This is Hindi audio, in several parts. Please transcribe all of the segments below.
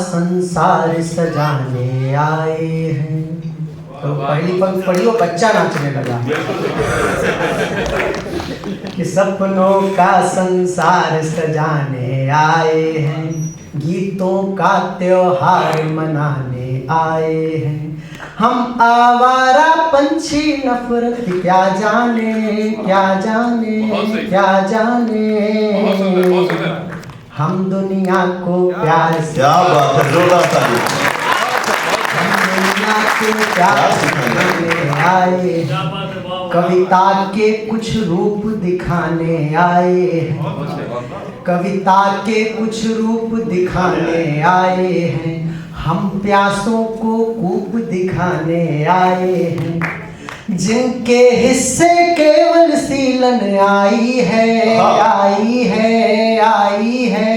संसार सजाने आए हैं। तो पहली पंक्ति पढ़ी, वो बच्चा नाचने लगा कि सपनों का संसार सजाने आए हैं, गीतों का त्योहार मनाने आए हैं। हम आवारा पंछी नफरत क्या जाने, क्या जाने, क्या जाने। हम दुनिया को प्यार से, क्या बात है, जोरदार ताली। हम दुनिया को प्यार सिखाने आए, कविता के कुछ रूप दिखाने आए हैं, कविता के कुछ रूप दिखाने आए हैं। हम प्यासों को कूप दिखाने आए हैं, जिनके हिस्से केवल सीलन आई है, आई है, आई है,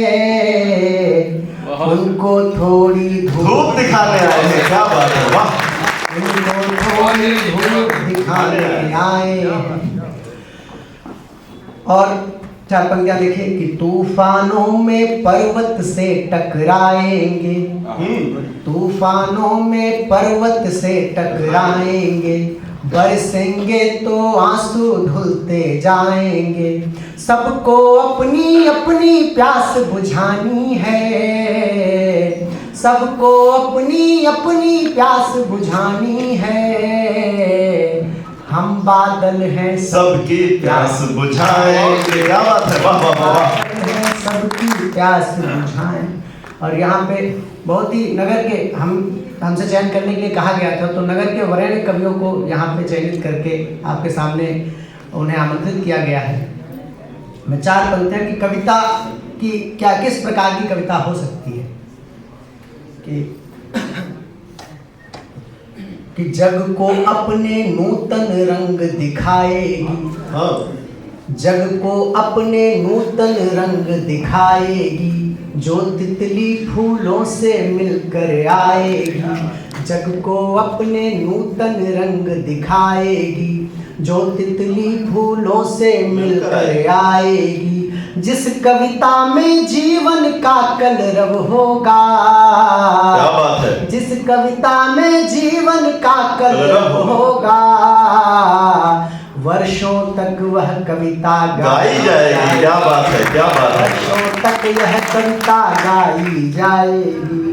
उनको थोड़ी धूप दिखाने आए हैं। क्या बात है, वाह। उनको थोड़ी धूप दिखाने आए हैं। और चार पंक्तियां देखें कि तूफानों में पर्वत से टकराएंगे, तूफानों में पर्वत से टकराएंगे, बरसेंगे तो आंसू धुलते जाएंगे। सबको अपनी अपनी प्यास बुझानी है, सबको अपनी अपनी प्यास बुझानी है। हम बादल हैं सबकी प्यास बुझाएंगे। क्या बात है, वाह वाह वाह। सबकी प्यास बुझाएं। और यहाँ पे बहुत ही नगर के हमसे चयन करने के लिए कहा गया था, तो नगर के वरेण्य कवियों को यहाँ पे चयनित करके आपके सामने उन्हें आमंत्रित किया गया है। मैं चार पंक्तियाँ की कविता की क्या किस प्रकार की कविता हो सकती है कि जग को अपने नूतन रंग दिखाएगी, जग को अपने नूतन रंग दिखाएगी, जो तितली फूलों से मिलकर आएगी। जग को अपने नूतन रंग दिखाएगी, जो तितली फूलों से मिलकर आएगी। जिस कविता में जीवन का कलरव होगा, क्या बात है, जिस कविता में जीवन का कलरव होगा, वर्षों तक वह कविता गाई जाएगी। क्या बात है, क्या बात है। वर्षों तक यह कविता गाई जाएगी।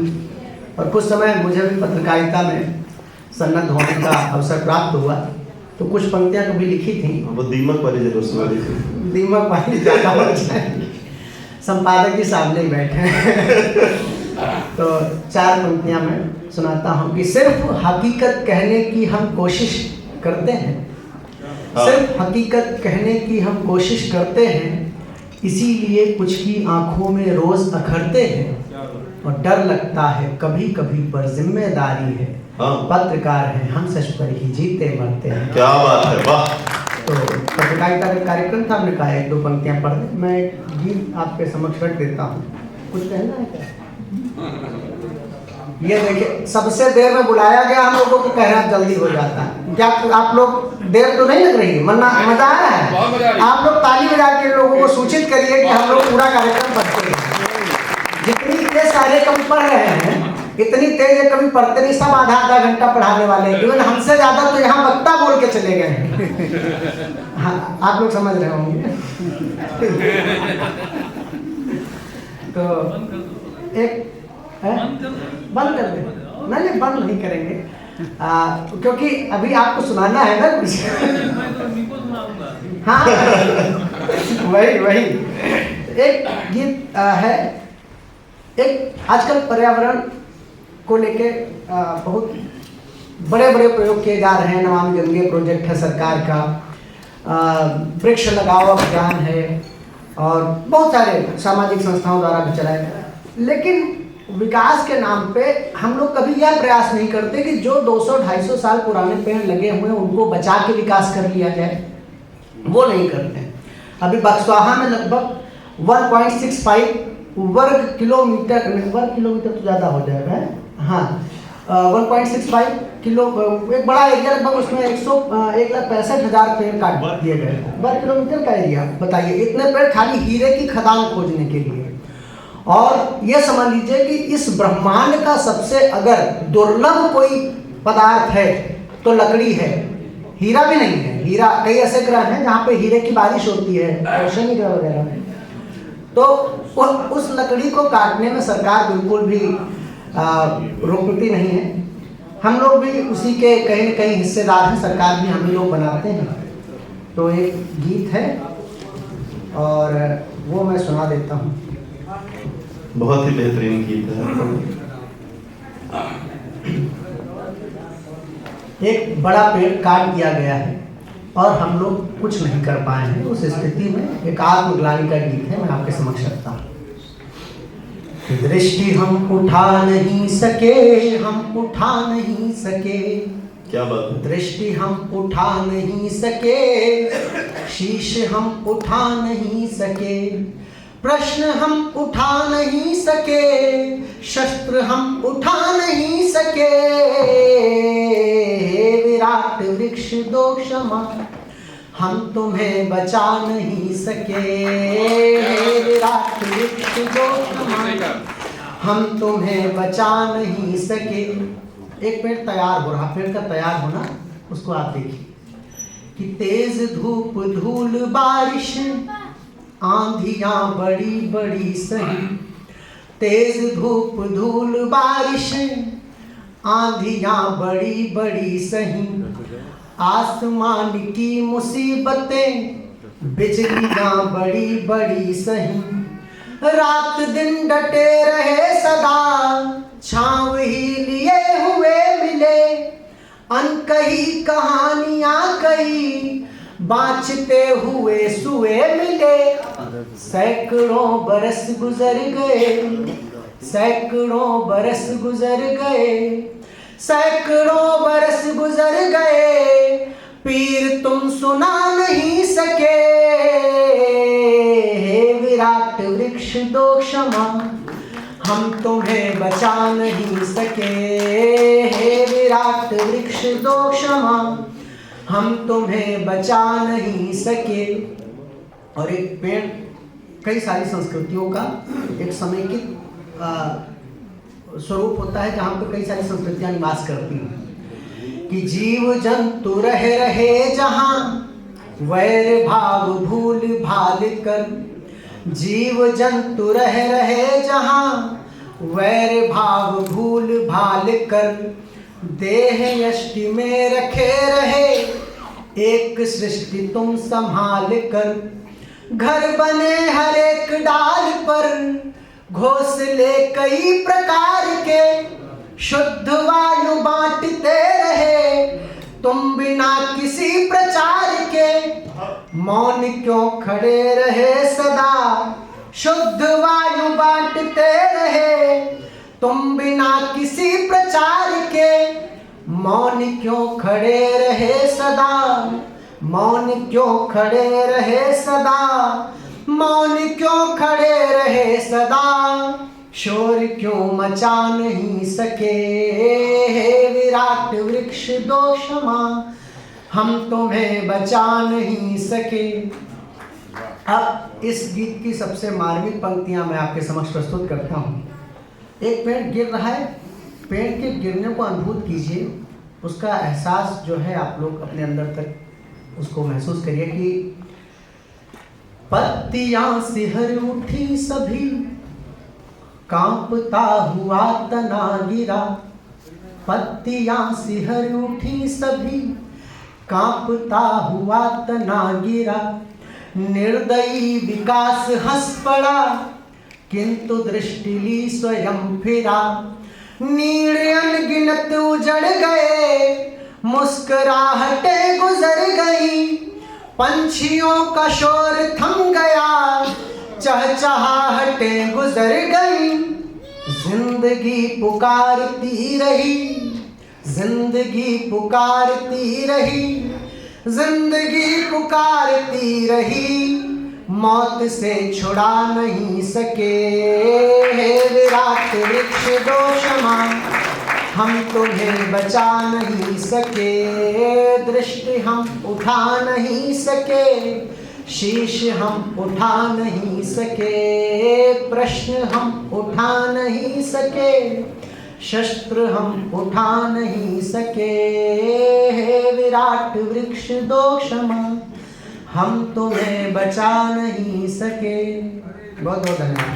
और कुछ समय मुझे भी पत्रकारिता में सन्नद्ध होने का अवसर प्राप्त हुआ, तो कुछ पंक्तियां कभी लिखी थी। वो दीमक वाली जरूर सुना दी थी। दीमक वाली ज़्यादा हो जाएगी, संपादक जी सामने ही बैठे हैं। तो चार पंक्तियां मैं सुनाता हूँ कि सिर्फ हकीकत कहने की हम कोशिश करते हैं, सिर्फ हकीकत कहने की हम कोशिश करते हैं, इसीलिए कुछ की आंखों में रोज अखरते हैं। और डर लगता है कभी कभी पर जिम्मेदारी है, पत्रकार हैं हम सच पर ही जीते मरते हैं। क्या बात है, वाह। तो पत्रकारिता का कार्यक्रम था, हमने कहा एक दो पंक्तियां पढ़ दें। मैं गीत आपके समक्ष रख देता हूँ। कुछ कहना है क्या? ये देखिए, सबसे देर में बुलाया गया, हम लोगों को कह रहा जल्दी हो जाता है। क्या आप लोग देर तो नहीं लग रही? मजा आ रहा है? आप लोग ताली बजा के लोगों को सूचित करिए कि हम लोग पूरा कार्यक्रम पढ़ते हैं। जितनी तेज सारे कवि पढ़ रहे हैं, इतनी तेज ये कवि पढ़ते नहीं, सब आधा आधा घंटा पढ़ाने वाले हैं। इवन हमसे ज्यादा तो यहाँ वक्ता बोल के चले गए। हाँ, आप लोग समझ रहे होंगे। तो एक बंद कर दे, नहीं बंद नहीं करेंगे, क्योंकि अभी आपको सुनाना है ना कुछ। हाँ, वही एक गीत है। एक आजकल पर्यावरण को लेके बहुत बड़े बड़े प्रयोग किए जा रहे हैं। नमामि गंगे प्रोजेक्ट है सरकार का, वृक्ष लगाओ अभियान है, और बहुत सारे सामाजिक संस्थाओं द्वारा भी चलाया जा रहा है। लेकिन विकास के नाम पे हम लोग कभी यह प्रयास नहीं करते कि जो 200-250 साल पुराने पेड़ लगे हुए हैं उनको बचा के विकास कर लिया जाए, वो नहीं करते हैं। अभी बक्सवाहा में लगभग 1.65 वर्ग किलोमीटर तो ज़्यादा हो जाएगा है, हाँ, 1.65 किलो, एक बड़ा एरिया, लगभग उसमें 1,65,000 पेड़ काट दिए गए वर्ग किलोमीटर का एरिया। बताइए, इतने पेड़ खाली हीरे की खदान खोजने के लिए। और ये समझ लीजिए कि इस ब्रह्मांड का सबसे अगर दुर्लभ कोई पदार्थ है तो लकड़ी है, हीरा भी नहीं है। हीरा, कई ऐसे ग्रह हैं जहाँ पे हीरे की बारिश होती है, शनि ग्रह वगैरह में। तो उस लकड़ी को काटने में सरकार बिल्कुल भी रोकती नहीं है। हम लोग भी उसी के कहीं न कहीं हिस्सेदार हैं, सरकार भी हम लोग बनाते हैं। तो एक गीत है और वो मैं सुना देता हूँ। बहुत ही बेहतरीन गीत है। एक बड़ा पेड़ काट दिया गया है और हम लोग कुछ नहीं कर पाए हैं। उस स्थिति में एक आत्मग्लानि का गीत है, मैं आपके समक्ष रखता हूँ। दृष्टि हम उठा नहीं सके, हम उठा नहीं सके, क्या बात है। दृष्टि हम उठा नहीं सके, शीश हम उठा नहीं सके, प्रश्न हम उठा नहीं सके, शस्त्र हम उठा नहीं सके। विराट वृक्ष दो क्षमा, हम तुम्हें बचा नहीं सके। विराट वृक्ष दो क्षमा, हम तुम्हें बचा नहीं सके। एक पेड़ तैयार हो रहा, पेड़ का तैयार होना उसको आप देखिए कि तेज धूप धूल बारिश, आंधियां बड़ी बड़ी सही। तेज धूप धूल बारिश, आंधियां बड़ी बड़ी सही। आसमान की मुसीबतें, बिजलियां बड़ी बड़ी सही। रात दिन डटे रहे सदा, छाँव ही लिए हुए मिले। अनकही कहानियां कही, बाँचते हुए सुए मिले। सैकड़ों बरस गुजर गए, सैकड़ों बरस गुजर गए, सैकड़ों बरस गुजर गए, पीर तुम सुना नहीं सके। हे विराट वृक्ष दो क्षमा, हम तुम्हें बचा नहीं सके। हे विराट वृक्ष दो क्षमा, हम तुम्हें बचा नहीं सके। और एक पेड़ कई सारी संस्कृतियों का एक समेकित स्वरूप होता है जहाँ पर कई सारी संस्कृतियाँ निवास करती हैं कि जीव जंतु रहे जहाँ, वैर भाव भूल भाल कर। जीव जंतु रहे जहाँ, वैर भाव भूल भाल कर। देह यष्टि में रखे रहे, एक सृष्टि तुम संभाल कर। घर बने हर एक डाल पर, घोंसले कई प्रकार के। शुद्ध वायु बांटते रहे, तुम बिना किसी प्रचार के। मौन क्यों खड़े रहे सदा, शुद्ध वायु बांटते रहे, तुम बिना किसी प्रचार के। मौन क्यों खड़े रहे सदा, मौन क्यों खड़े रहे सदा, मौन क्यों खड़े रहे सदा। शोर क्यों मचा नहीं सके। हे विराट वृक्ष दो क्षमा, हम तुम्हें बचा नहीं सके। अब इस गीत की सबसे मार्मिक पंक्तियां मैं आपके समक्ष प्रस्तुत करता हूँ। एक पेड़ गिर रहा है, पेड़ के गिरने को अनुभूत कीजिए, उसका एहसास जो है आप लोग अपने अंदर तक उसको महसूस करिए कि पत्तियां सिहर उठी सभी, कांपता हुआ तना गिरा। पत्तियां सिहर उठी सभी, कांपता हुआ तना गिरा। निर्दयी विकास हंस पड़ा, किंतु दृष्टि ली स्वयं फिरा। नीड़ अनगिनत उजड़ गए, मुस्कुराहटें गुजर गई। पंछियों का शोर थम गया, चहचहाहटें गुजर गई। जिंदगी पुकारती रही, जिंदगी पुकारती रही, जिंदगी पुकारती रही। मौत से छुड़ा नहीं सके। हे विराट वृक्ष दो क्षमा, हम तुम्हें बचा नहीं सके। दृष्टि हम उठा नहीं सके, शीश हम उठा नहीं सके, प्रश्न हम उठा नहीं सके, शस्त्र हम उठा नहीं सके, हे विराट वृक्ष दो क्षमा, हम तुम्हें बचा नहीं सके। बहुत बहुत धन्यवाद।